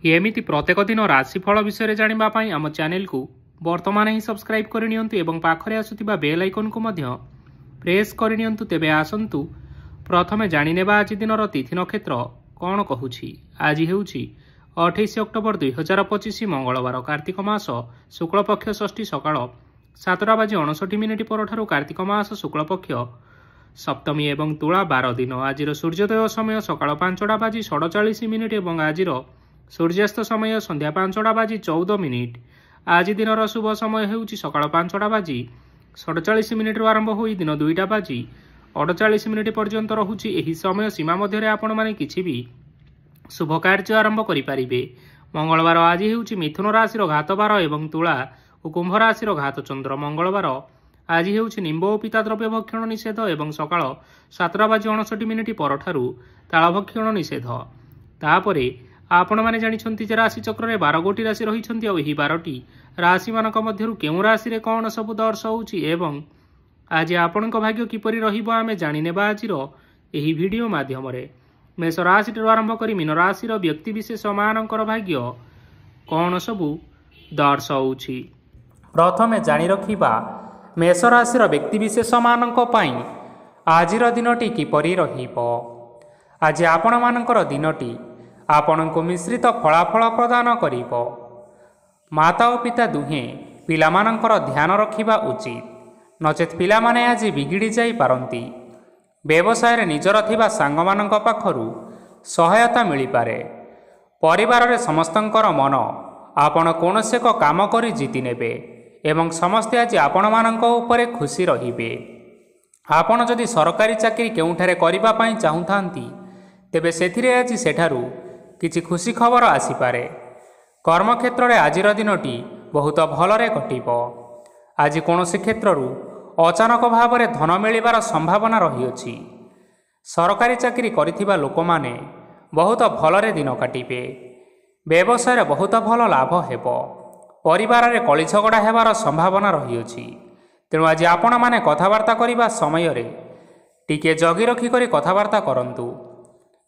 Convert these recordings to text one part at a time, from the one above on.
एमिति प्रत्येक दिन राशिफल विषय जानापी आम चैनल को वर्तमान ही सब्सक्राइब करनियंतु एवं पाखरे आसुथिबा बेल आइकन को मध्य प्रेस करनियंतु। तेबे आसंतु प्रथमे जानिनेबा आज दिनर तिथि नक्षत्र कौन कहूछि। आज हेउछि 28 अक्टोबर 2025 मंगलवार कार्तिक मास शुक्लपक्ष षष्ठी सकाळ 7:59 परठारु कार्तिक मास शुक्लपक्ष सप्तमी एवं तुला 12 दिन। आज सूर्योदय समय सकाळ 5:47 एवं आज सूर्यास्त समय संध्या 5:14। आज दिनर शुभ समय हेउछि सकाळ 5:47 आरंभ होई दिन 2:48 पर्यंत रहुछि। एही समय सीमा मध्य आपण माने किछि भी शुभ कार्य आरंभ करि पारिबे। मंगलवार आज हेउछि मिथुन राशि घात 12 एवं तुला और कुंभ राशि घात चंद्र। मंगलवार आज हेउछि निंब और पिता द्रव्य भक्षण निषेध एवं सकाळ 7:59 परठारु ताल भक्षण निषेध। तापरे आपण माने जानिछंती जे राशि चक्र रे 12 गोटी राशि रहिछंती और एही 12टी राशि मानक मध्यरु केउ राशि रे कोन सब दर्शाउछि एवं आज आपणक भाग्य किपरि रहिबो आमे जानिनेबा आजिर एही वीडियो माध्यम रे। मेष राशि आरंभ करी मीन राशि व्यक्ति विशेष मानकर भाग्य कोन सब दर्शाउछि। प्रथमे जानि रखिबा मेष राशि व्यक्ति विशेष मानक पई आजिर दिनटी किपरि रहिबो। आज आपण मानकर दिनटी आपणको मिश्रित फलाफल प्रदान करिबो। माता और पिता दुहे पिलामानंकर ध्यान रखिबा उचित, नचेत पिला माने आज बिगिड़ी जाई पारंती। व्यवसाय रे निजर थिबा सांगमानंक पाखरु सहायता मिली पारे। परिवार रे समस्तंकर मन आपण कोनसे को काम करी जीति नेबे एवं समस्ते आज आपण मानंक उपरे खुशी रहिबे। आपण जदि सरकारी चाकरी केउठारे करिबा पई चाहुथांती तेबे सेथिरे आज सेठारु किछि खुशी खबर आसीपारे। कर्मक्षेत्र में आजिर दिनटी बहुत भलरे कटिबो। आज कौनसी क्षेत्रु अचानक भाव में धन मिलिबार संभावना रहिअछि। सरकारी चाकरी करिथिबा लोक माने बहुत भलरे दिन काटिबे। व्यवसाय बहुत भल लाभ हेबो। परिवार रे कଳି झगड़ा हेबार संभावना रहिअछि। तेणु आज आपण माने कथावार्ता करिबा समय रे टिके जगी रखी करी कथावार्ता करंतु।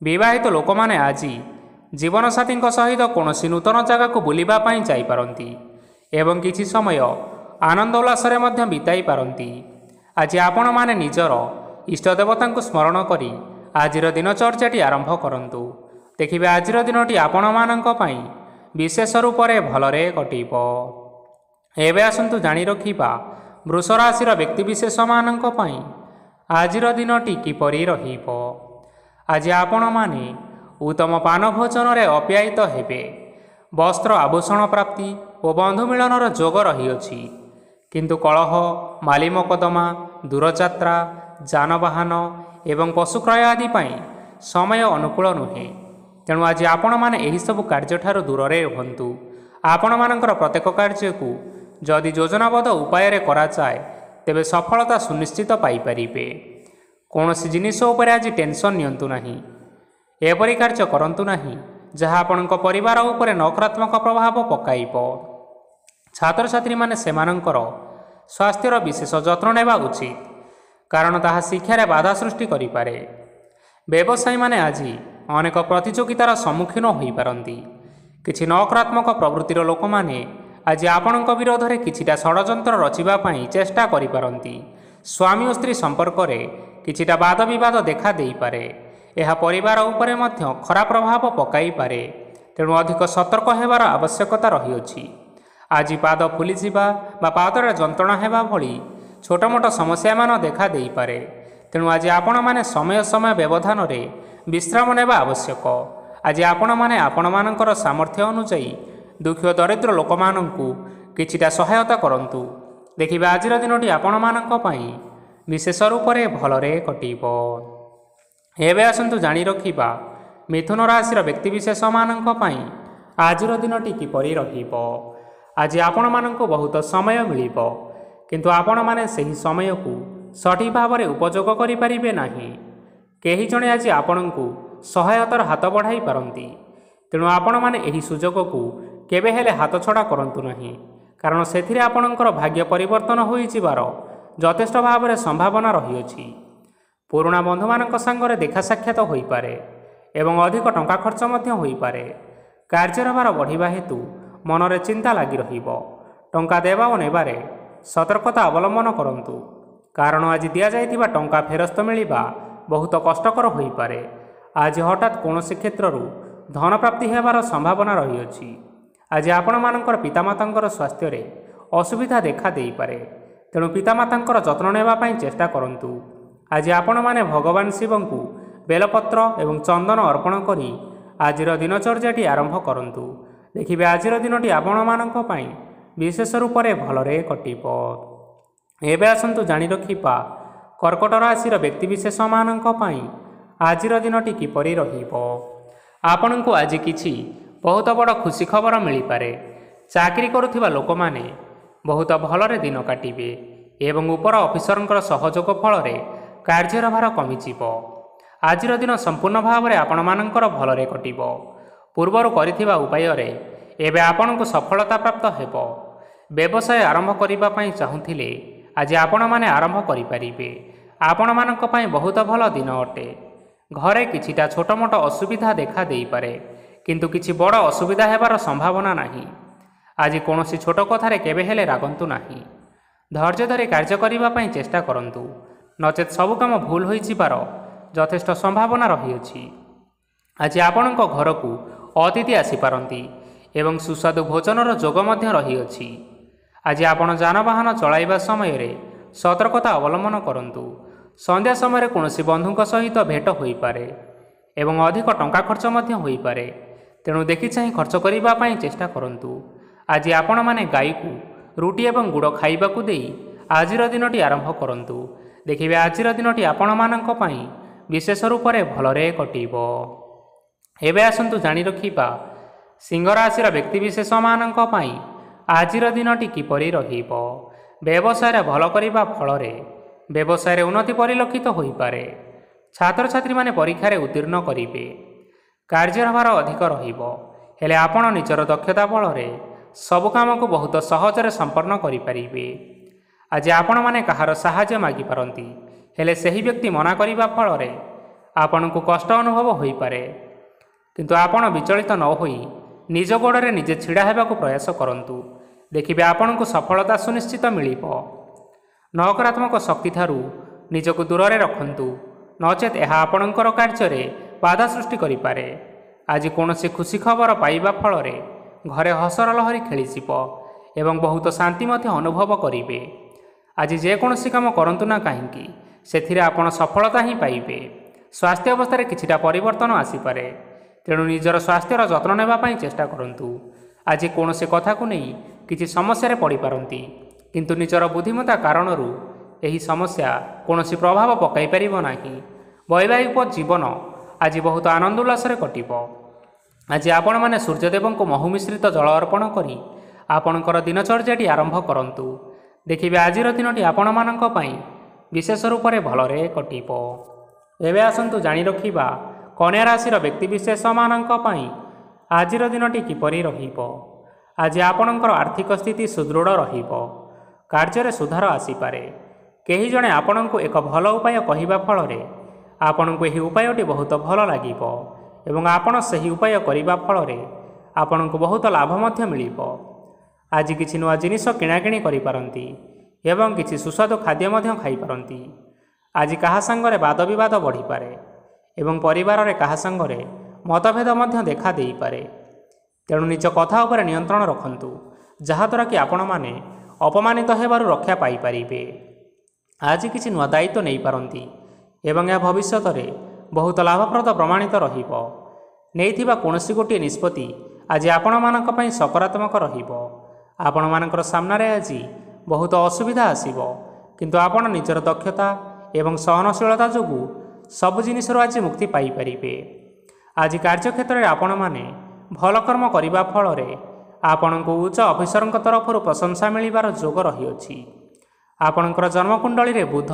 विवाहित लोक माने आज जीवनसाथी सहित कौन नूतन जगह को बुलिबा पई जाई पारंती एवं किछि समय आनंद उल्लासरे मध्य बिताई पारंती। आज आपण माने निजर इष्टदेवता को स्मरण करी आजिर दिनचर्याटी आरंभ करंतु। देखिबे आजिर दिनटी आपण मानक पई विशेष रूप से भलरे कटिबो। एबे आसंतु जानि रखिबा वृष राशि व्यक्ति विशेष मानक पई आजिर दिनटी किपरि रहिबो। आज आपण माने उत्तम पान भोजन रे अप्यायित हेबे। वस्त्र आभूषण प्राप्ति और बंधु मिलनर जोग रहिअछि, किंतु कलह माली मकदमा दूरयात्रा जानवाहन एवं पशुक्रय आदि पई समय अनुकूल नुहे। तेणु आज आपण माने एही सब कार्य ठारू दूर रे रहंतु। आपण मानकर प्रत्येक कार्य को जदि योजनाबद्ध उपाय रे करा जाय तेबे सफलता सुनिश्चित पाई परिबे। कोनोसी जिनिस उपरे आज टेंशन नियंतु नाही। एपरी कार्य करंतु नाही जहाँ आपणक परिवार उपरे नकारात्मक प्रभाव पकाइबो। छात्र छात्री माने सेमानंकर स्वास्थ्यर विशेष जत्न नेबा उचित, कारण ताहा शिक्षारे बाधा सृष्टि करि पारे। व्यवसायी माने आज अनेक प्रतियोगितार सम्मुखीन होई पारंती। किछि नकारात्मक प्रवृत्तिर लोक माने आज आपणक विरोध रे किछिटा षडयंत्र रचिबा पई चेष्टा करि पारंती। स्वामी और स्त्री संपर्क रे किछिटा वाद विवाद देखा देई पारे। यह परिवार उपरे मध्य खराब प्रभाव पकाई पारे। तेणु अधिक सतर्क हेबार आवश्यकता रहिअछि। आज पाद फुली जिबा बा पादरे जंत्रणा हेबा भली छोट मोट समस्या मान देखा देई पारे। तेणु आज आपण माने समय समय व्यवधान रे विश्राम नेबा आवश्यक। आज आपण माने आपण मानकर सामर्थ्य अनुसार दुखी और दरिद्र लोक माननकु किछिटा सहायता करंतु। देखिबा आजिर दिनटी आपण मानक पई विशेष रूप से भलरे कटिबो। एबे आसंतु जानि रखिबा मिथुन राशि व्यक्ति विशेष मानक पई आजिर दिनटी किपरि रहिबो। आज आपण माननको बहुत समय मिलिबो, किंतु आपण माने सही समय को सठिक भाव में उपयोग करि परिबे नाही। केही जणे आज आपणको सहायतार हाथ बढ़ाई पारंती। तेणु आपण माने एही सुजोग को केबे हेले हाथ छड़ा करंतु नाही, कारण सेथिरे आपणकर भाग्य परिवर्तन होई जिबार यथेष्ट भाव में संभावना रहिअछि। पुराणा बंधु मानक संगरे देखा साक्षात होई पारे एवं अधिक टंका खर्च मध्य होई पारे। କାର୍ଯ୍ୟର ଭାର ବଢ଼ିବା ହେତୁ ମନରେ ଚିନ୍ତା ଲାଗି ରହିବ। ଟଙ୍କା ଦେବା ଓ ନେବାରେ ସତର୍କତା ଅବଲମ୍ବନ କରନ୍ତୁ, କାରଣ ଆଜି ଦିଆଯାଇଥିବା ଟଙ୍କା ଫେରସ୍ତ ମିଳିବା ବହୁତ କଷ୍ଟକର ହୋଇପାରେ। ଆଜି ହଠାତ୍ କୌଣସି କ୍ଷେତ୍ରରୁ ଧନ ପ୍ରାପ୍ତି ହେବାର ସମ୍ଭାବନା ରହିଅଛି। ଆଜି ଆପଣମାନଙ୍କର ପିତାମାତାଙ୍କର ସ୍ୱାସ୍ଥ୍ୟରେ ଅସୁବିଧା ଦେଖା ଦେଇପାରେ, ତେଣୁ ପିତାମାତାଙ୍କର ଯତ୍ନ ନେବା ପାଇଁ ଚେଷ୍ଟା କରନ୍ତୁ। ଆଜି ଆପଣମାନେ ଭଗବାନ ଶିବଙ୍କୁ ବେଲପତ୍ର ଏବଂ ଚନ୍ଦନ ଅର୍ପଣ କରି ଆଜିର ଦିନଚର୍ଯ୍ୟାଟି ଆରମ୍ଭ କରନ୍ତୁ। ଦେଖିବେ ଆଜିର ଦିନଟି ଆପଣମାନଙ୍କ ପାଇଁ ବିଶେଷ ରୂପରେ ଭଲରେ କଟିବ। ଏବେ ଆସନ୍ତୁ ଜାଣି ରଖିବା କର୍କଟ ରାଶିର ବ୍ୟକ୍ତିବିଶେଷମାନଙ୍କ ପାଇଁ ଆଜିର ଦିନଟି କିପରି ରହିବ। ଆପଣଙ୍କୁ ଆଜି କିଛି ବହୁତ ବଡ଼ ଖୁସି ଖବର ମିଳିପାରେ। ଚାକିରି କରୁଥିବା ଲୋକମାନେ ବହୁତ ଭଲରେ ଦିନ କାଟିବେ ଏବଂ ଉପର ଅଫିସରଙ୍କର ସହଯୋଗ ଫଳରେ କାର୍ଯ୍ୟର ଭାର କମିଯିବ। ଆଜିର ଦିନ ସମ୍ପୂର୍ଣ୍ଣ ଭାବରେ ଆପଣମାନଙ୍କର ଭଲରେ କଟିବ। ପୂର୍ବରୁ କରିଥିବା ଉପାୟରେ ଏବେ ଆପଣଙ୍କୁ ସଫଳତା ପ୍ରାପ୍ତ ହେବ। ବ୍ୟବସାୟ ଆରମ୍ଭ କରିବା ପାଇଁ ଚାହୁଁଥିଲେ ଆଜି ଆପଣମାନେ ଆରମ୍ଭ କରିପାରିବେ। ଆପଣମାନଙ୍କ ପାଇଁ ବହୁତ ଭଲ ଦିନ ଅଟେ। ଘରେ କିଛିଟା ଛୋଟମୋଟ ଅସୁବିଧା ଦେଖା ଦେଇପାରେ, କିନ୍ତୁ କିଛି ବଡ଼ ଅସୁବିଧା ହେବାର ସମ୍ଭାବନା ନାହିଁ। ଆଜି କୌଣସି ଛୋଟ କଥାରେ କେବେ ହେଲେ ରାଗନ୍ତୁ ନାହିଁ। ଧୈର୍ଯ୍ୟ ଧରି କାର୍ଯ୍ୟ କରିବା ପାଇଁ ଚେଷ୍ଟା କରନ୍ତୁ, ନଚେତ୍ ସବୁ କାମ ଭୁଲ ହୋଇଯିବାର ଯଥେଷ୍ଟ ସମ୍ଭାବନା ରହିଅଛି। ଆଜି ଆପଣଙ୍କ ଘରକୁ ଅତିଥି ଆସିପାରନ୍ତି ଏବଂ ସୁସ୍ୱାଦୁ ଭୋଜନର ଯୋଗ ମଧ୍ୟ ରହିଅଛି। ଆଜି ଆପଣ ଯାନବାହନ ଚଳାଇବା ସମୟରେ ସତର୍କତା ଅବଲମ୍ବନ କରନ୍ତୁ। ସନ୍ଧ୍ୟା ସମୟରେ କୌଣସି ବନ୍ଧୁଙ୍କ ସହିତ ଭେଟ ହୋଇପାରେ ଏବଂ ଅଧିକ ଟଙ୍କା ଖର୍ଚ୍ଚ ମଧ୍ୟ ହୋଇପାରେ, ତେଣୁ ଦେଖିଚାହିଁ ଖର୍ଚ୍ଚ କରିବା ପାଇଁ ଚେଷ୍ଟା କରନ୍ତୁ। ଆଜି ଆପଣମାନେ ଗାଈକୁ ରୁଟି ଏବଂ ଗୁଡ଼ ଖାଇବାକୁ ଦେଇ ଆଜିର ଦିନଟି ଆରମ୍ଭ କରନ୍ତୁ। ଦେଖିବେ ଆଜିର ଦିନଟି ଆପଣମାନଙ୍କ ପାଇଁ ବିଶେଷ ରୂପରେ ଭଲରେ କଟିବ। ଏବେ ଆସନ୍ତୁ ଜାଣି ରଖିବା ସିଂହ ରାଶିର ବ୍ୟକ୍ତିବିଶେଷମାନଙ୍କ ପାଇଁ ଆଜିର ଦିନଟି କିପରି ରହିବ। ବ୍ୟବସାୟରେ ଭଲ କରିବା ଫଳରେ ବ୍ୟବସାୟରେ ଉନ୍ନତି ପରିଲକ୍ଷିତ ହୋଇପାରେ। ଛାତ୍ରଛାତ୍ରୀମାନେ ପରୀକ୍ଷାରେ ଉତ୍ତୀର୍ଣ୍ଣ କରିବେ। କାର୍ଯ୍ୟର ଭାର ଅଧିକ ରହିବ, ହେଲେ ଆପଣ ନିଜର ଦକ୍ଷତା ବଳରେ ସବୁ କାମକୁ ବହୁତ ସହଜରେ ସମ୍ପନ୍ନ କରିପାରିବେ। ଆଜି ଆପଣମାନେ କାହାର ସାହାଯ୍ୟ ମାଗିପାରନ୍ତି, ହେଲେ ସେହି ବ୍ୟକ୍ତି ମନା କରିବା ଫଳରେ ଆପଣଙ୍କୁ କଷ୍ଟ ଅନୁଭବ ହୋଇପାରେ। କିନ୍ତୁ ଆପଣ ବିଚଳିତ ନ ହୋଇ ନିଜ ଗୋଡ଼ରେ ନିଜେ ଛିଡ଼ା ହେବାକୁ ପ୍ରୟାସ କରନ୍ତୁ। ଦେଖିବେ ଆପଣଙ୍କୁ ସଫଳତା ସୁନିଶ୍ଚିତ ମିଳିବ। ନକାରାତ୍ମକ ଶକ୍ତିଠାରୁ ନିଜକୁ ଦୂରରେ ରଖନ୍ତୁ, ନଚେତ୍ ଏହା ଆପଣଙ୍କର କାର୍ଯ୍ୟରେ ବାଧା ସୃଷ୍ଟି କରିପାରେ। ଆଜି କୌଣସି ଖୁସି ଖବର ପାଇବା ଫଳରେ ଘରେ ହସର ଲହରୀ ଖେଳିଯିବ ଏବଂ ବହୁତ ଶାନ୍ତି ମଧ୍ୟ ଅନୁଭବ କରିବେ। ଆଜି ଯେକୌଣସି କାମ କରନ୍ତୁ ନା କାହିଁକି, ସେଥିରେ ଆପଣ ସଫଳତା ହିଁ ପାଇବେ। ସ୍ୱାସ୍ଥ୍ୟ ଅବସ୍ଥାରେ କିଛିଟା ପରିବର୍ତ୍ତନ ଆସିପାରେ, ତେଣୁ ନିଜର ସ୍ୱାସ୍ଥ୍ୟର ଯତ୍ନ ନେବା ପାଇଁ ଚେଷ୍ଟା କରନ୍ତୁ। ଆଜି କୌଣସି କଥାକୁ ନେଇ କିଛି ସମସ୍ୟାରେ ପଡ଼ିପାରନ୍ତି, କିନ୍ତୁ ନିଜର ବୁଦ୍ଧିମତ୍ତା କାରଣରୁ ଏହି ସମସ୍ୟା କୌଣସି ପ୍ରଭାବ ପକାଇ ପାରିବ ନାହିଁ। ବୈବାହିକ ଜୀବନ ଆଜି ବହୁତ ଆନନ୍ଦ ଉଲ୍ଲାସରେ କଟିବ। ଆଜି ଆପଣମାନେ ସୂର୍ଯ୍ୟଦେବଙ୍କୁ ମହୁ ମିଶ୍ରିତ ଜଳ ଅର୍ପଣ କରି ଆପଣଙ୍କର ଦିନଚର୍ଯ୍ୟାଟି ଆରମ୍ଭ କରନ୍ତୁ। ଦେଖିବେ ଆଜିର ଦିନଟି ଆପଣମାନଙ୍କ ପାଇଁ ବିଶେଷ ରୂପରେ ଭଲରେ କଟିବ। ଏବେ ଆସନ୍ତୁ ଜାଣି ରଖିବା କନ୍ୟା ରାଶିର ବ୍ୟକ୍ତିବିଶେଷମାନଙ୍କ ପାଇଁ ଆଜିର ଦିନଟି କିପରି ରହିବ। ଆଜି ଆପଣଙ୍କର ଆର୍ଥିକ ସ୍ଥିତି ସୁଦୃଢ଼ ରହିବ। କାର୍ଯ୍ୟରେ ସୁଧାର ଆସିପାରେ। କେହି ଜଣେ ଆପଣଙ୍କୁ ଏକ ଭଲ ଉପାୟ କହିବା ଫଳରେ ଆପଣଙ୍କୁ ଏହି ଉପାୟଟି ବହୁତ ଭଲ ଲାଗିବ ଏବଂ ଆପଣ ସେହି ଉପାୟ କରିବା ଫଳରେ ଆପଣଙ୍କୁ ବହୁତ ଲାଭ ମଧ୍ୟ ମିଳିବ। ଆଜି କିଛି ନୂଆ ଜିନିଷ କିଣାକିଣି କରିପାରନ୍ତି ଏବଂ କିଛି ସୁସ୍ୱାଦୁ ଖାଦ୍ୟ ମଧ୍ୟ ଖାଇପାରନ୍ତି। ଆଜି କାହା ସାଙ୍ଗରେ ବାଦବିବାଦ ବଢ଼ିପାରେ ଏବଂ ପରିବାରରେ କାହା ସାଙ୍ଗରେ ମତଭେଦ ମଧ୍ୟ ଦେଖା ଦେଇପାରେ। ତେଣୁ ନିଜ କଥା ଉପରେ ନିୟନ୍ତ୍ରଣ ରଖନ୍ତୁ, ଯାହାଦ୍ୱାରା କି ଆପଣମାନେ ଅପମାନିତ ହେବାରୁ ରକ୍ଷା ପାଇପାରିବେ। ଆଜି କିଛି ନୂଆ ଦାୟିତ୍ୱ ନେଇପାରନ୍ତି ଏବଂ ଏହା ଭବିଷ୍ୟତରେ ବହୁତ ଲାଭପ୍ରଦ ପ୍ରମାଣିତ ରହିବ। ନେଇଥିବା କୌଣସି ଗୋଟିଏ ନିଷ୍ପତ୍ତି ଆଜି ଆପଣମାନଙ୍କ ପାଇଁ ସକାରାତ୍ମକ ରହିବ। ଆପଣମାନଙ୍କର ସାମ୍ନାରେ ଆଜି ବହୁତ ଅସୁବିଧା ଆସିବ, କିନ୍ତୁ ଆପଣ ନିଜର ଦକ୍ଷତା ଏବଂ ସହନଶୀଳତା ଯୋଗୁଁ ସବୁ ଜିନିଷରୁ ଆଜି ମୁକ୍ତି ପାଇପାରିବେ। ଆଜି କାର୍ଯ୍ୟକ୍ଷେତ୍ରରେ ଆପଣମାନେ ଭଲ କର୍ମ କରିବା ଫଳରେ ଆପଣଙ୍କୁ ଉଚ୍ଚ ଅଫିସରଙ୍କ ତରଫରୁ ପ୍ରଶଂସା ମିଳିବାର ଯୋଗ ରହିଅଛି। ଆପଣଙ୍କର ଜନ୍ମକୁଣ୍ଡଳୀରେ ବୁଧ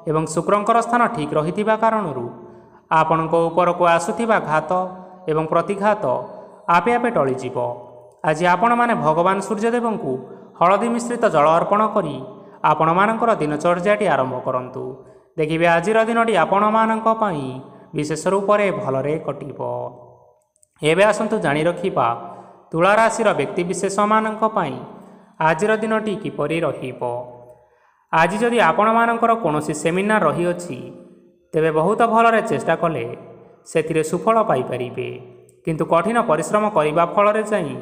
ଏବଂ ଶୁକ୍ରଙ୍କର ସ୍ଥାନ ଠିକ୍ ରହିଥିବା କାରଣରୁ ଆପଣଙ୍କ ଉପରକୁ ଆସୁଥିବା ଘାତ ଏବଂ ପ୍ରତିଘାତ ଆପେ ଆପେ ଟଳିଯିବ। ଆଜି ଆପଣମାନେ ଭଗବାନ ସୂର୍ଯ୍ୟଦେବଙ୍କୁ ହଳଦୀ ମିଶ୍ରିତ ଜଳ ଅର୍ପଣ କରି ଆପଣମାନଙ୍କର ଦିନଚର୍ଯ୍ୟାଟି ଆରମ୍ଭ କରନ୍ତୁ। ଦେଖିବେ ଆଜିର ଦିନଟି ଆପଣମାନଙ୍କ ପାଇଁ ବିଶେଷ ରୂପରେ ଭଲରେ କଟିବ। ଏବେ ଆସନ୍ତୁ ଜାଣି ରଖିବା ତୁଳା ରାଶିର ବ୍ୟକ୍ତିବିଶେଷମାନଙ୍କ ପାଇଁ ଆଜିର ଦିନଟି କିପରି ରହିବ। ଆଜି ଯଦି ଆପଣମାନଙ୍କର କୌଣସି ସେମିନାର ରହିଅଛି ତେବେ ବହୁତ ଭଲରେ ଚେଷ୍ଟା କଲେ ସେଥିରେ ସୁଫଳ ପାଇପାରିବେ, କିନ୍ତୁ କଠିନ ପରିଶ୍ରମ କରିବା ଫଳରେ ଯାଇ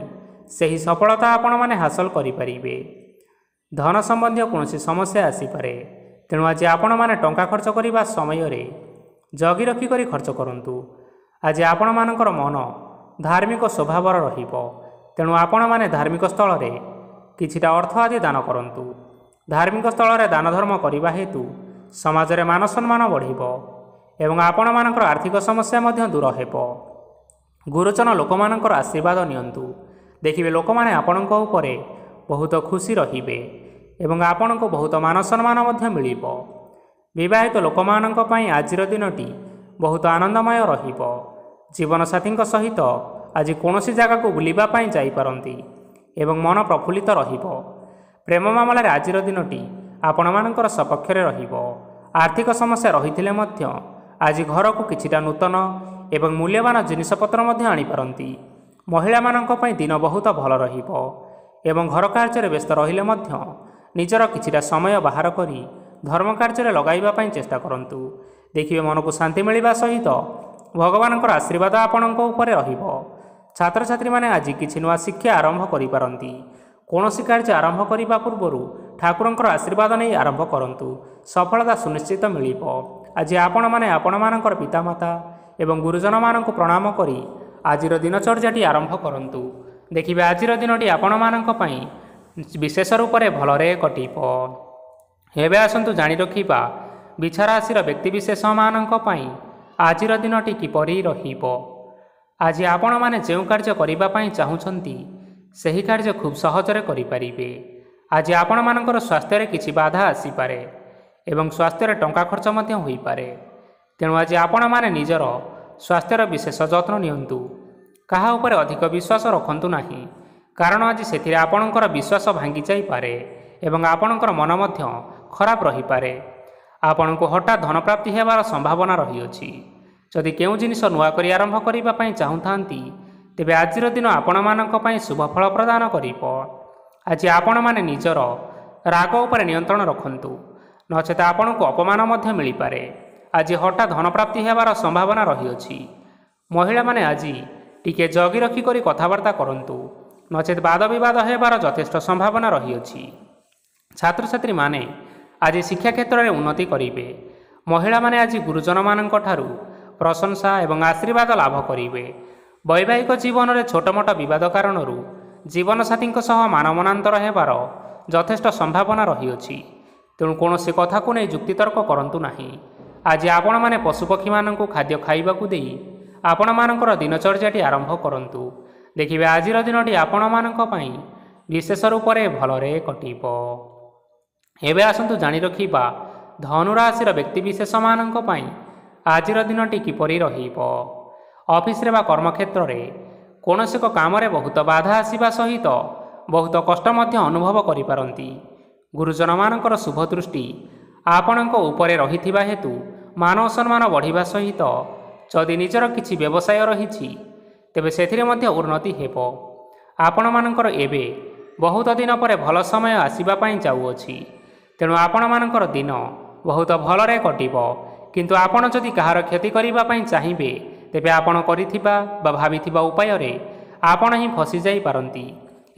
ସେହି ସଫଳତା ଆପଣମାନେ ହାସଲ କରିପାରିବେ। ଧନ ସମ୍ବନ୍ଧୀୟ କୌଣସି ସମସ୍ୟା ଆସିପାରେ, ତେଣୁ ଆଜି ଆପଣମାନେ ଟଙ୍କା ଖର୍ଚ୍ଚ କରିବା ସମୟରେ ଜଗି ରଖିକରି ଖର୍ଚ୍ଚ କରନ୍ତୁ। ଆଜି ଆପଣମାନଙ୍କର ମନ ଧାର୍ମିକ ସ୍ୱଭାବର ରହିବ, ତେଣୁ ଆପଣମାନେ ଧାର୍ମିକ ସ୍ଥଳରେ କିଛିଟା ଅର୍ଥ ଆଦି ଦାନ କରନ୍ତୁ। ଧାର୍ମିକ ସ୍ଥଳରେ ଦାନ ଧର୍ମ କରିବା ହେତୁ ସମାଜରେ ମାନ ସମ୍ମାନ ବଢ଼ିବ ଏବଂ ଆପଣମାନଙ୍କର ଆର୍ଥିକ ସମସ୍ୟା ମଧ୍ୟ ଦୂର ହେବ। ଗୁରୁଜନ ଲୋକମାନଙ୍କର ଆଶୀର୍ବାଦ ନିଅନ୍ତୁ। ଦେଖିବେ ଲୋକମାନେ ଆପଣଙ୍କ ଉପରେ ବହୁତ ଖୁସି ରହିବେ ଏବଂ ଆପଣଙ୍କୁ ବହୁତ ମାନ ସମ୍ମାନ ମଧ୍ୟ ମିଳିବ। ବିବାହିତ ଲୋକମାନଙ୍କ ପାଇଁ ଆଜିର ଦିନଟି ବହୁତ ଆନନ୍ଦମୟ ରହିବ। ଜୀବନସାଥୀଙ୍କ ସହିତ ଆଜି କୌଣସି ଜାଗାକୁ ବୁଲିବା ପାଇଁ ଯାଇପାରନ୍ତି ଏବଂ ମନ ପ୍ରଫୁଲ୍ଲିତ ରହିବ। ପ୍ରେମ ମାମଲାରେ ଆଜିର ଦିନଟି ଆପଣମାନଙ୍କର ସପକ୍ଷରେ ରହିବ। ଆର୍ଥିକ ସମସ୍ୟା ରହିଥିଲେ ମଧ୍ୟ ଆଜି ଘରକୁ କିଛିଟା ନୂତନ ଏବଂ ମୂଲ୍ୟବାନ ଜିନିଷପତ୍ର ମଧ୍ୟ ଆଣିପାରନ୍ତି। ମହିଳାମାନଙ୍କ ପାଇଁ ଦିନ ବହୁତ ଭଲ ରହିବ ଏବଂ ଘର କାର୍ଯ୍ୟରେ ବ୍ୟସ୍ତ ରହିଲେ ମଧ୍ୟ ନିଜର କିଛିଟା ସମୟ ବାହାର କରି ଧର୍ମ କାର୍ଯ୍ୟରେ ଲଗାଇବା ପାଇଁ ଚେଷ୍ଟା କରନ୍ତୁ। ଦେଖିବେ ମନକୁ ଶାନ୍ତି ମିଳିବା ସହିତ ଭଗବାନଙ୍କର ଆଶୀର୍ବାଦ ଆପଣଙ୍କ ଉପରେ ରହିବ। ଛାତ୍ରଛାତ୍ରୀମାନେ ଆଜି କିଛି ନୂଆ ଶିକ୍ଷା ଆରମ୍ଭ କରିପାରନ୍ତି। କୌଣସି କାର୍ଯ୍ୟ ଆରମ୍ଭ କରିବା ପୂର୍ବରୁ ଠାକୁରଙ୍କର ଆଶୀର୍ବାଦ ନେଇ ଆରମ୍ଭ କରନ୍ତୁ, ସଫଳତା ସୁନିଶ୍ଚିତ ମିଳିବ। ଆଜି ଆପଣମାନେ ଆପଣମାନଙ୍କର ପିତାମାତା ଏବଂ ଗୁରୁଜନମାନଙ୍କୁ ପ୍ରଣାମ କରି ଆଜିର ଦିନଚର୍ଯ୍ୟାଟି ଆରମ୍ଭ କରନ୍ତୁ। ଦେଖିବେ ଆଜିର ଦିନଟି ଆପଣମାନଙ୍କ ପାଇଁ ବିଶେଷ ରୂପରେ ଭଲରେ କଟିବ। ଏବେ ଆସନ୍ତୁ ଜାଣି ରଖିବା ବିଛା ରାଶିର ବ୍ୟକ୍ତିବିଶେଷମାନଙ୍କ ପାଇଁ ଆଜିର ଦିନଟି କିପରି ରହିବ। ଆଜି ଆପଣମାନେ ଯେଉଁ କାର୍ଯ୍ୟ କରିବା ପାଇଁ ଚାହୁଁଛନ୍ତି ସେହି କାର୍ଯ୍ୟ ଖୁବ୍ ସହଜରେ କରିପାରିବେ। ଆଜି ଆପଣମାନଙ୍କର ସ୍ୱାସ୍ଥ୍ୟରେ କିଛି ବାଧା ଆସିପାରେ ଏବଂ ସ୍ୱାସ୍ଥ୍ୟରେ ଟଙ୍କା ଖର୍ଚ୍ଚ ମଧ୍ୟ ହୋଇପାରେ, ତେଣୁ ଆଜି ଆପଣମାନେ ନିଜର ସ୍ୱାସ୍ଥ୍ୟର ବିଶେଷ ଯତ୍ନ ନିଅନ୍ତୁ। କାହା ଉପରେ ଅଧିକ ବିଶ୍ୱାସ ରଖନ୍ତୁ ନାହିଁ, କାରଣ ଆଜି ସେଥିରେ ଆପଣଙ୍କର ବିଶ୍ୱାସ ଭାଙ୍ଗି ଯାଇପାରେ ଏବଂ ଆପଣଙ୍କର ମନ ମଧ୍ୟ ଖରାପ ରହିପାରେ। ଆପଣଙ୍କୁ ହଠାତ୍ ଧନପ୍ରାପ୍ତି ହେବାର ସମ୍ଭାବନା ରହିଅଛି। ଯଦି କେଉଁ ଜିନିଷ ନୂଆ କରି ଆରମ୍ଭ କରିବା ପାଇଁ ଚାହୁଁଥାନ୍ତି ତେବେ ଆଜିର ଦିନ ଆପଣମାନଙ୍କ ପାଇଁ ଶୁଭ ଫଳ ପ୍ରଦାନ କରିବ। ଆଜି ଆପଣମାନେ ନିଜର ରାଗ ଉପରେ ନିୟନ୍ତ୍ରଣ ରଖନ୍ତୁ, ନଚେତ ଆପଣଙ୍କୁ ଅପମାନ ମଧ୍ୟ ମିଳିପାରେ। ଆଜି ହଠାତ୍ ଧନପ୍ରାପ୍ତି ହେବାର ସମ୍ଭାବନା ରହିଅଛି। ମହିଳାମାନେ ଆଜି ଟିକେ ଜଗି ରଖି କରି କଥାବାର୍ତ୍ତା କରନ୍ତୁ, ନଚେତ ବାଦ ବିବାଦ ହେବାର ଯଥେଷ୍ଟ ସମ୍ଭାବନା ରହିଅଛି। ଛାତ୍ରଛାତ୍ରୀମାନେ ଆଜି ଶିକ୍ଷା କ୍ଷେତ୍ରରେ ଉନ୍ନତି କରିବେ। ମହିଳାମାନେ ଆଜି ଗୁରୁଜନମାନଙ୍କ ଠାରୁ ପ୍ରଶଂସା ଏବଂ ଆଶୀର୍ବାଦ ଲାଭ କରିବେ। ବୈବାହିକ ଜୀବନରେ ଛୋଟମୋଟ ବିବାଦ କାରଣରୁ ଜୀବନସାଥୀଙ୍କ ସହ ମାନମନାନ୍ତର ହେବାର ଯଥେଷ୍ଟ ସମ୍ଭାବନା ରହିଅଛି, ତେଣୁ କୌଣସି କଥାକୁ ନେଇ ଯୁକ୍ତିତର୍କ କରନ୍ତୁ ନାହିଁ। ଆଜି ଆପଣମାନେ ପଶୁପକ୍ଷୀମାନଙ୍କୁ ଖାଦ୍ୟ ଖାଇବାକୁ ଦେଇ ଆପଣମାନଙ୍କର ଦିନଚର୍ଯ୍ୟାଟି ଆରମ୍ଭ କରନ୍ତୁ। ଦେଖିବେ ଆଜିର ଦିନଟି ଆପଣମାନଙ୍କ ପାଇଁ ବିଶେଷ ରୂପରେ ଭଲରେ କଟିବ। ଏବେ ଆସନ୍ତୁ ଜାଣି ରଖିବା ଧନୁ ରାଶିର ବ୍ୟକ୍ତିବିଶେଷମାନଙ୍କ ପାଇଁ ଆଜିର ଦିନଟି କିପରି ରହିବ। ଅଫିସରେ ବା କର୍ମକ୍ଷେତ୍ରରେ କୌଣସି ଏକ କାମରେ ବହୁତ ବାଧା ଆସିବା ସହିତ ବହୁତ କଷ୍ଟ ମଧ୍ୟ ଅନୁଭବ କରିପାରନ୍ତି। ଗୁରୁଜନମାନଙ୍କର ଶୁଭ ଦୃଷ୍ଟି ଆପଣଙ୍କ ଉପରେ ରହିଥିବା ହେତୁ ମାନ ସମ୍ମାନ ବଢ଼ିବା ସହିତ ଯଦି ନିଜର କିଛି ବ୍ୟବସାୟ ରହିଛି ତେବେ ସେଥିରେ ମଧ୍ୟ ଉନ୍ନତି ହେବ। ଆପଣମାନଙ୍କର ଏବେ ବହୁତ ଦିନ ପରେ ଭଲ ସମୟ ଆସିବା ପାଇଁ ଯାଉଅଛି, ତେଣୁ ଆପଣମାନଙ୍କର ଦିନ ବହୁତ ଭଲରେ କଟିବ। କିନ୍ତୁ ଆପଣ ଯଦି କାହାର କ୍ଷତି କରିବା ପାଇଁ ଚାହିଁବେ ତେବେ ଆପଣ କରିଥିବା ବା ଭାବିଥିବା ଉପାୟରେ ଆପଣ ହିଁ ଫସିଯାଇପାରନ୍ତି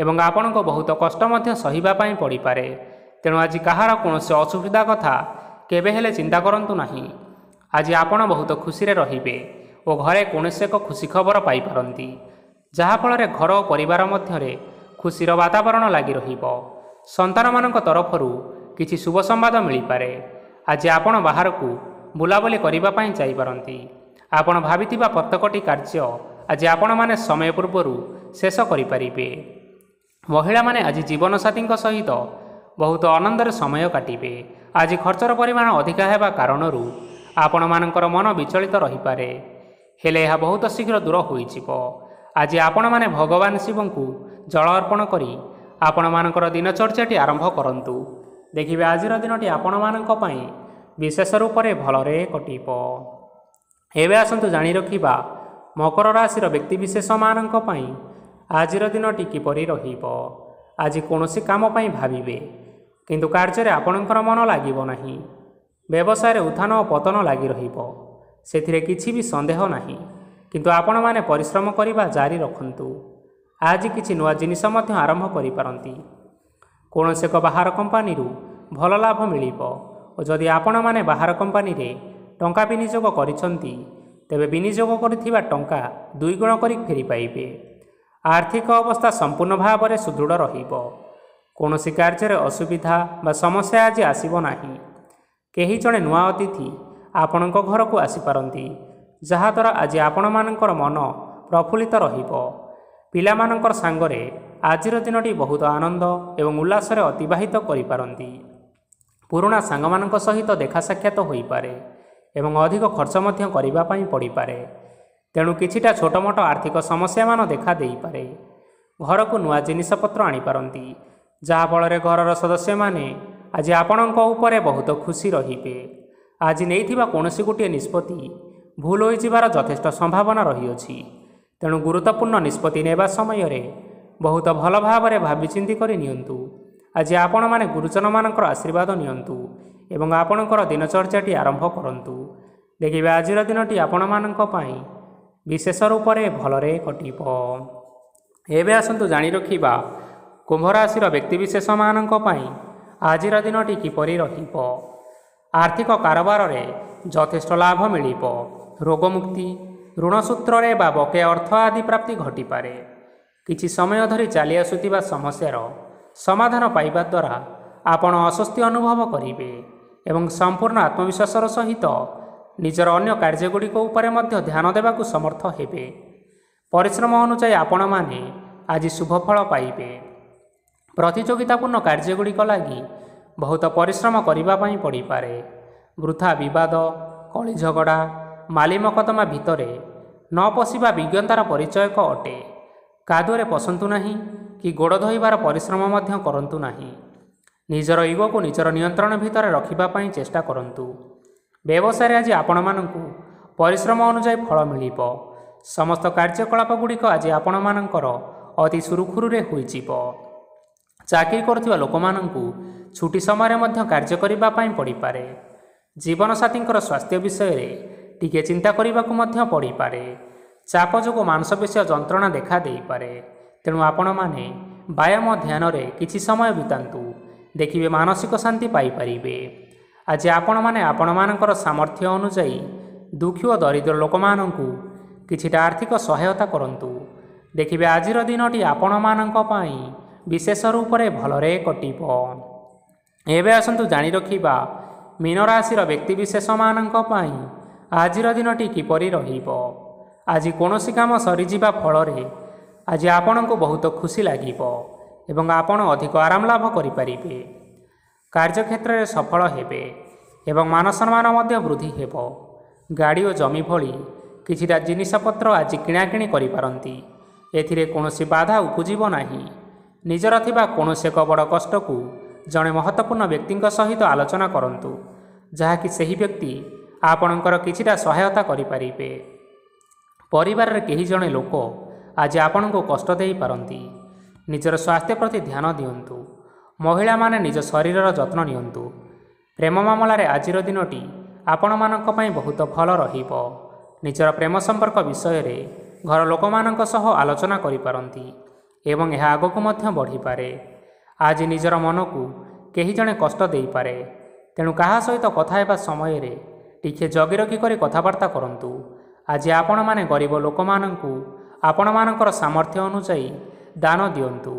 ଏବଂ ଆପଣଙ୍କୁ ବହୁତ କଷ୍ଟ ମଧ୍ୟ ସହିବା ପାଇଁ ପଡ଼ିପାରେ। ତେଣୁ ଆଜି କାହାର କୌଣସି ଅସୁବିଧା କଥା କେବେ ହେଲେ ଚିନ୍ତା କରନ୍ତୁ ନାହିଁ। ଆଜି ଆପଣ ବହୁତ ଖୁସିରେ ରହିବେ ଓ ଘରେ କୌଣସି ଏକ ଖୁସି ଖବର ପାଇପାରନ୍ତି, ଯାହାଫଳରେ ଘର ଓ ପରିବାର ମଧ୍ୟରେ ଖୁସିର ବାତାବରଣ ଲାଗି ରହିବ। ସନ୍ତାନମାନଙ୍କ ତରଫରୁ କିଛି ଶୁଭ ସମ୍ବାଦ ମିଳିପାରେ। ଆଜି ଆପଣ ବାହାରକୁ ବୁଲାବୁଲି କରିବା ପାଇଁ ଯାଇପାରନ୍ତି। ଆପଣ ଭାବିଥିବା ପ୍ରତ୍ୟେକଟି କାର୍ଯ୍ୟ ଆଜି ଆପଣମାନେ ସମୟ ପୂର୍ବରୁ ଶେଷ କରିପାରିବେ। ମହିଳାମାନେ ଆଜି ଜୀବନସାଥୀଙ୍କ ସହିତ ବହୁତ ଆନନ୍ଦରେ ସମୟ କାଟିବେ। ଆଜି ଖର୍ଚ୍ଚର ପରିମାଣ ଅଧିକା ହେବା କାରଣରୁ ଆପଣମାନଙ୍କର ମନ ବିଚଳିତ ରହିପାରେ, ହେଲେ ଏହା ବହୁତ ଶୀଘ୍ର ଦୂର ହୋଇଯିବ। ଆଜି ଆପଣମାନେ ଭଗବାନ ଶିବଙ୍କୁ ଜଳ ଅର୍ପଣ କରି ଆପଣମାନଙ୍କର ଦିନଚର୍ଯ୍ୟାଟି ଆରମ୍ଭ କରନ୍ତୁ। ଦେଖିବେ ଆଜିର ଦିନଟି ଆପଣମାନଙ୍କ ପାଇଁ ବିଶେଷ ରୂପରେ ଭଲରେ କଟିବ। ଏବେ ଆସନ୍ତୁ ଜାଣି ରଖିବା ମକର ରାଶିର ବ୍ୟକ୍ତିବିଶେଷମାନଙ୍କ ପାଇଁ ଆଜିର ଦିନଟି କିପରି ରହିବ? ଆଜି କୌଣସି କାମ ପାଇଁ ଭାବିବେ, କିନ୍ତୁ କାର୍ଯ୍ୟରେ ଆପଣଙ୍କର ମନ ଲାଗିବ ନାହିଁ। ବ୍ୟବସାୟରେ ଉତ୍ଥାନ ଓ ପତନ ଲାଗି ରହିବ, ସେଥିରେ କିଛି ବି ସନ୍ଦେହ ନାହିଁ। କିନ୍ତୁ ଆପଣମାନେ ପରିଶ୍ରମ କରିବା ଜାରି ରଖନ୍ତୁ। ଆଜି କିଛି ନୂଆ ଜିନିଷ ମଧ୍ୟ ଆରମ୍ଭ କରିପାରନ୍ତି। କୌଣସି ଏକ ବାହାର କମ୍ପାନୀରୁ ଭଲ ଲାଭ ମିଳିବ ଓ ଯଦି ଆପଣମାନେ ବାହାର କମ୍ପାନୀରେ ଟଙ୍କା ବିନିଯୋଗ କରିଛନ୍ତି, ତେବେ ବିନିଯୋଗ କରିଥିବା ଟଙ୍କା ଦୁଇଗୁଣ କରି ଫେରି ପାଇବେ। ଆର୍ଥିକ ଅବସ୍ଥା ସମ୍ପୂର୍ଣ୍ଣ ଭାବରେ ସୁଦୃଢ଼ ରହିବ। କୌଣସି କାର୍ଯ୍ୟରେ ଅସୁବିଧା ବା ସମସ୍ୟା ଆଜି ଆସିବ ନାହିଁ। କେହି ଜଣେ ନୂଆ ଅତିଥି ଆପଣଙ୍କ ଘରକୁ ଆସିପାରନ୍ତି, ଯାହାଦ୍ୱାରା ଆଜି ଆପଣମାନଙ୍କର ମନ ପ୍ରଫୁଲ୍ଲିତ ରହିବ। ପିଲାମାନଙ୍କର ସାଙ୍ଗରେ ଆଜିର ଦିନଟି ବହୁତ ଆନନ୍ଦ ଏବଂ ଉଲ୍ଲାସରେ ଅତିବାହିତ କରିପାରନ୍ତି। ପୁରୁଣା ସାଙ୍ଗମାନଙ୍କ ସହିତ ଦେଖା ସାକ୍ଷାତ ହୋଇପାରେ ଏବଂ ଅଧିକ ଖର୍ଚ୍ଚ ମଧ୍ୟ କରିବା ପାଇଁ ପଡ଼ିପାରେ। ତେଣୁ କିଛିଟା ଛୋଟମୋଟ ଆର୍ଥିକ ସମସ୍ୟାମାନ ଦେଖା ଦେଇପାରେ। ଘରକୁ ନୂଆ ଜିନିଷପତ୍ର ଆଣିପାରନ୍ତି, ଯାହାଫଳରେ ଘରର ସଦସ୍ୟମାନେ ଆଜି ଆପଣଙ୍କ ଉପରେ ବହୁତ ଖୁସି ରହିବେ। ଆଜି ନେଇଥିବା କୌଣସି ଗୋଟିଏ ନିଷ୍ପତ୍ତି ଭୁଲ ହୋଇଯିବାର ଯଥେଷ୍ଟ ସମ୍ଭାବନା ରହିଅଛି। ତେଣୁ ଗୁରୁତ୍ୱପୂର୍ଣ୍ଣ ନିଷ୍ପତ୍ତି ନେବା ସମୟରେ ବହୁତ ଭଲ ଭାବରେ ଭାବିଚିନ୍ତି କରି ନିଅନ୍ତୁ। ଆଜି ଆପଣମାନେ ଗୁରୁଜନମାନଙ୍କର ଆଶୀର୍ବାଦ ନିଅନ୍ତୁ ଏବଂ ଆପଣଙ୍କର ଦିନଚର୍ଯ୍ୟାଟି ଆରମ୍ଭ କରନ୍ତୁ। ଦେଖିବେ ଆଜିର ଦିନଟି ଆପଣମାନଙ୍କ ପାଇଁ ବିଶେଷ ରୂପରେ ଭଲରେ କଟିବ। ଏବେ ଆସନ୍ତୁ ଜାଣି ରଖିବା କୁମ୍ଭ ରାଶିର ବ୍ୟକ୍ତିବିଶେଷମାନଙ୍କ ପାଇଁ ଆଜିର ଦିନଟି କିପରି ରହିବ। ଆର୍ଥିକ କାରବାରରେ ଯଥେଷ୍ଟ ଲାଭ ମିଳିବ। ରୋଗମୁକ୍ତି, ଋଣ ସୂତ୍ରରେ ବା ବକେୟା ଅର୍ଥ ଆଦି ପ୍ରାପ୍ତି ଘଟିପାରେ। କିଛି ସମୟ ଧରି ଚାଲି ଆସୁଥିବା ସମସ୍ୟାର ସମାଧାନ ପାଇବା ଦ୍ୱାରା ଆପଣ ଆଶ୍ୱସ୍ତି ଅନୁଭବ କରିବେ ଏବଂ ସମ୍ପୂର୍ଣ୍ଣ ଆତ୍ମବିଶ୍ୱାସର ସହିତ ନିଜର ଅନ୍ୟ କାର୍ଯ୍ୟଗୁଡ଼ିକ ଉପରେ ମଧ୍ୟ ଧ୍ୟାନ ଦେବାକୁ ସମର୍ଥ ହେବେ। ପରିଶ୍ରମ ଅନୁଯାୟୀ ଆପଣମାନେ ଆଜି ଶୁଭଫଳ ପାଇବେ। ପ୍ରତିଯୋଗିତାପୂର୍ଣ୍ଣ କାର୍ଯ୍ୟଗୁଡ଼ିକ ଲାଗି ବହୁତ ପରିଶ୍ରମ କରିବା ପାଇଁ ପଡ଼ିପାରେ। ବୃଥା ବିବାଦ, କଳି ଝଗଡ଼ା, ମାଲି ମକଦ୍ଦମା ଭିତରେ ନ ପଶିବା ବିଜ୍ଞତାର ପରିଚୟକ ଅଟେ। କାଦୁଅରେ ପଶନ୍ତୁ ନାହିଁ କି ଗୋଡ଼ ଧୋଇବାର ପରିଶ୍ରମ ମଧ୍ୟ କରନ୍ତୁ ନାହିଁ। ନିଜର ଇଗୋକୁ ନିଜର ନିୟନ୍ତ୍ରଣ ଭିତରେ ରଖିବା ପାଇଁ ଚେଷ୍ଟା କରନ୍ତୁ। ବ୍ୟବସାୟରେ ଆଜି ଆପଣମାନଙ୍କୁ ପରିଶ୍ରମ ଅନୁଯାୟୀ ଫଳ ମିଳିବ। ସମସ୍ତ କାର୍ଯ୍ୟକଳାପଗୁଡ଼ିକ ଆଜି ଆପଣମାନଙ୍କର ଅତି ସୁରୁଖୁରୁରେ ହୋଇଯିବ। ଚାକିରି କରୁଥିବା ଲୋକମାନଙ୍କୁ ଛୁଟି ସମୟରେ ମଧ୍ୟ କାର୍ଯ୍ୟ କରିବା ପାଇଁ ପଡ଼ିପାରେ। ଜୀବନସାଥୀଙ୍କର ସ୍ୱାସ୍ଥ୍ୟ ବିଷୟରେ ଟିକିଏ ଚିନ୍ତା କରିବାକୁ ମଧ୍ୟ ପଡ଼ିପାରେ। ଚାପ ଯୋଗୁଁ ମାଂସପେଶୀୟ ଯନ୍ତ୍ରଣା ଦେଖା ଦେଇପାରେ। ତେଣୁ ଆପଣମାନେ ବ୍ୟାୟାମ ଧ୍ୟାନରେ କିଛି ସମୟ ବିତାନ୍ତୁ। ଦେଖିବେ ମାନସିକ ଶାନ୍ତି ପାଇପାରିବେ। ଆଜି ଆପଣମାନେ ଆପଣମାନଙ୍କର ସାମର୍ଥ୍ୟ ଅନୁଯାୟୀ ଦୁଃଖୀ ଓ ଦରିଦ୍ର ଲୋକମାନଙ୍କୁ କିଛିଟା ଆର୍ଥିକ ସହାୟତା କରନ୍ତୁ। ଦେଖିବେ ଆଜିର ଦିନଟି ଆପଣମାନଙ୍କ ପାଇଁ ବିଶେଷ ରୂପରେ ଭଲରେ କଟିବ। ଏବେ ଆସନ୍ତୁ ଜାଣି ରଖିବା ମୀନ ରାଶିର ବ୍ୟକ୍ତିବିଶେଷମାନଙ୍କ ପାଇଁ ଆଜିର ଦିନଟି କିପରି ରହିବ। ଆଜି କୌଣସି କାମ ସରିଯିବା ଫଳରେ ଆଜି ଆପଣଙ୍କୁ ବହୁତ ଖୁସି ଲାଗିବ ଏବଂ ଆପଣ ଅଧିକ ଆରାମ ଲାଭ କରିପାରିବେ। କାର୍ଯ୍ୟକ୍ଷେତ୍ରରେ ସଫଳ ହେବେ ଏବଂ ମାନସମ୍ମାନ ମଧ୍ୟ ବୃଦ୍ଧି ହେବ। ଗାଡ଼ି ଓ ଜମି ଭଳି କିଛିଟା ଜିନିଷପତ୍ର ଆଜି କିଣାକିଣି କରିପାରନ୍ତି। ଏଥିରେ କୌଣସି ବାଧା ଉପୁଜିବ ନାହିଁ। ନିଜର ଥିବା କୌଣସି ଏକ ବଡ଼ କଷ୍ଟକୁ ଜଣେ ମହତ୍ତ୍ୱପୂର୍ଣ୍ଣ ବ୍ୟକ୍ତିଙ୍କ ସହିତ ଆଲୋଚନା କରନ୍ତୁ, ଯାହାକି ସେହି ବ୍ୟକ୍ତି ଆପଣଙ୍କର କିଛିଟା ସହାୟତା କରିପାରିବେ। ପରିବାରରେ କେହି ଜଣେ ଲୋକ ଆଜି ଆପଣଙ୍କୁ କଷ୍ଟ ଦେଇପାରନ୍ତି। ନିଜର ସ୍ୱାସ୍ଥ୍ୟ ପ୍ରତି ଧ୍ୟାନ ଦିଅନ୍ତୁ। ମହିଳାମାନେ ନିଜ ଶରୀରର ଯତ୍ନ ନିଅନ୍ତୁ। ପ୍ରେମ ମାମଲାରେ ଆଜିର ଦିନଟି ଆପଣମାନଙ୍କ ପାଇଁ ବହୁତ ଭଲ ରହିବ। ନିଜର ପ୍ରେମ ସମ୍ପର୍କ ବିଷୟରେ ଘର ଲୋକମାନଙ୍କ ସହ ଆଲୋଚନା କରିପାରନ୍ତି ଏବଂ ଏହା ଆଗକୁ ମଧ୍ୟ ବଢ଼ିପାରେ। ଆଜି ନିଜର ମନକୁ କେହି ଜଣେ କଷ୍ଟ ଦେଇପାରେ, ତେଣୁ କାହା ସହିତ କଥା ହେବା ସମୟରେ ଟିକିଏ ଜଗି ରଖି କରି କଥାବାର୍ତ୍ତା କରନ୍ତୁ। ଆଜି ଆପଣମାନେ ଗରିବ ଲୋକମାନଙ୍କୁ ଆପଣମାନଙ୍କର ସାମର୍ଥ୍ୟ ଅନୁଯାୟୀ ଦାନ ଦିଅନ୍ତୁ।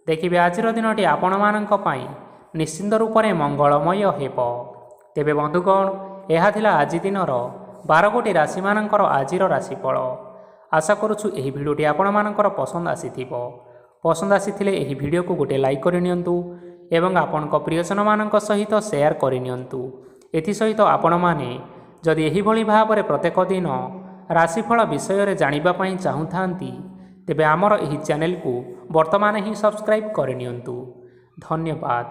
ଦେଖିବେ ଆଜିର ଦିନଟି ଆପଣମାନଙ୍କ ପାଇଁ ନିଶ୍ଚିନ୍ତ ରୂପରେ ମଙ୍ଗଳମୟ ହେବ। ତେବେ ବନ୍ଧୁଗଣ, ଏହା ଥିଲା ଆଜି ଦିନର 12ଗୋଟି ରାଶିମାନଙ୍କର ଆଜିର ରାଶିଫଳ। ଆଶା କରୁଛୁ ଏହି ଭିଡ଼ିଓଟି ଆପଣମାନଙ୍କର ପସନ୍ଦ ଆସିଥିବ। ପସନ୍ଦ ଆସିଥିଲେ ଏହି ଭିଡ଼ିଓକୁ ଗୋଟିଏ ଲାଇକ୍ କରିନିଅନ୍ତୁ ଏବଂ ଆପଣଙ୍କ ପ୍ରିୟଜନମାନଙ୍କ ସହିତ ସେୟାର କରିନିଅନ୍ତୁ। ଏଥିସହିତ ଆପଣମାନେ ଯଦି ଏହିଭଳି ଭାବରେ ପ୍ରତ୍ୟେକ ଦିନ ରାଶିଫଳ ବିଷୟରେ ଜାଣିବା ପାଇଁ ଚାହୁଁଥାନ୍ତି, ତେବେ ଆମର ଏହି ଚ୍ୟାନେଲକୁ ବର୍ତ୍ତମାନ ହିଁ ସବସ୍କ୍ରାଇବ୍ କରିନିଅନ୍ତୁ। ଧନ୍ୟବାଦ।